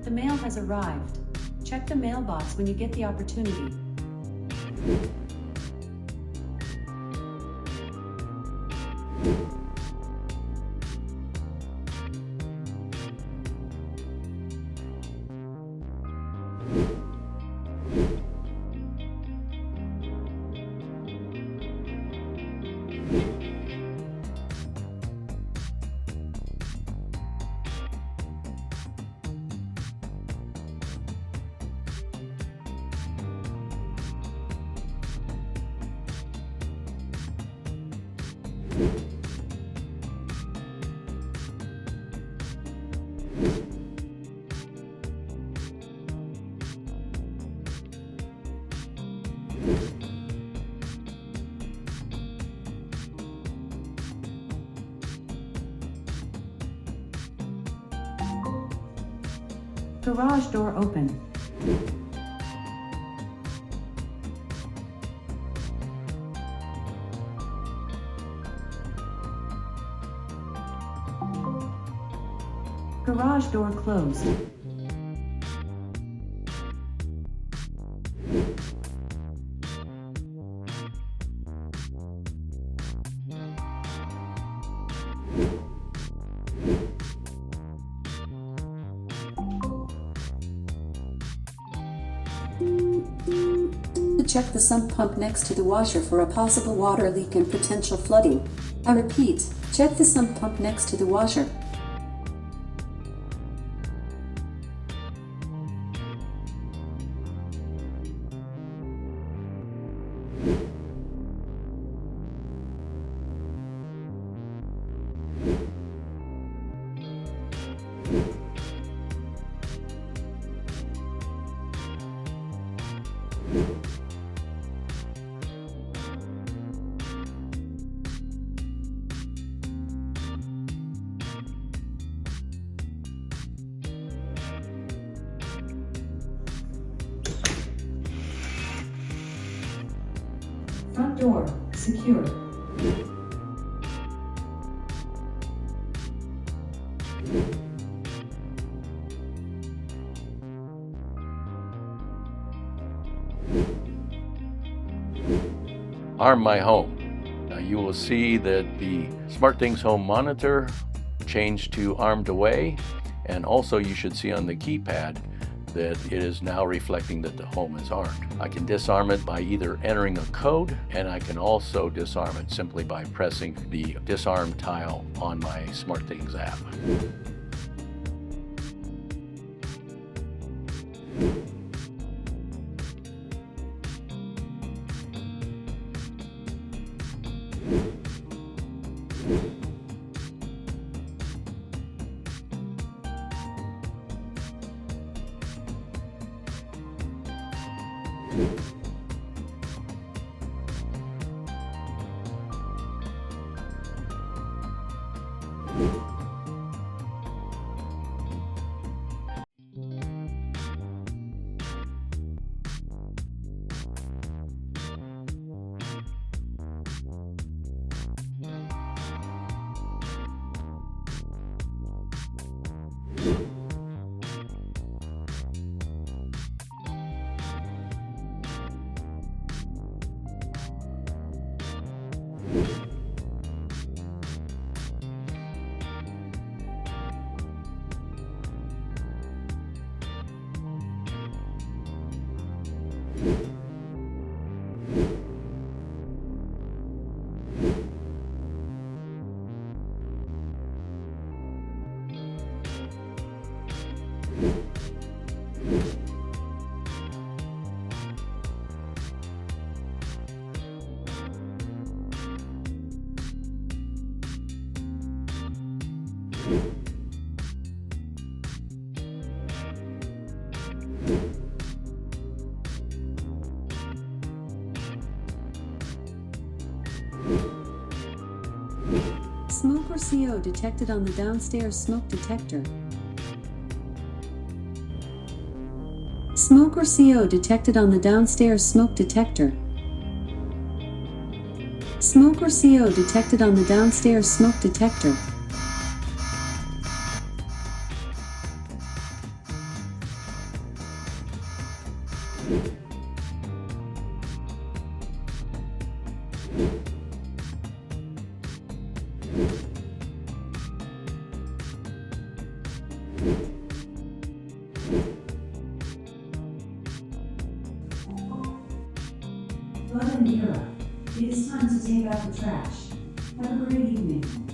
The mail has arrived. Check the mailbox when you get the opportunity. Garage door open. Garage door closed. Check the sump pump next to the washer for a possible water leak and potential flooding. I repeat, check the sump pump next to the washer. Front door secure. Arm my home. Now you will see that the SmartThings home monitor changed to armed away, and also you should see on the keypad that it is now reflecting that the home is armed. I can disarm it by either entering a code, and I can also disarm it simply by pressing the disarm tile on my SmartThings app. Smoke or CO detected on the downstairs smoke detector. Smoke or CO detected on the downstairs smoke detector. Smoke or CO detected on the downstairs smoke detector. Flood and Mira, it is time to take out the trash. Have a great evening.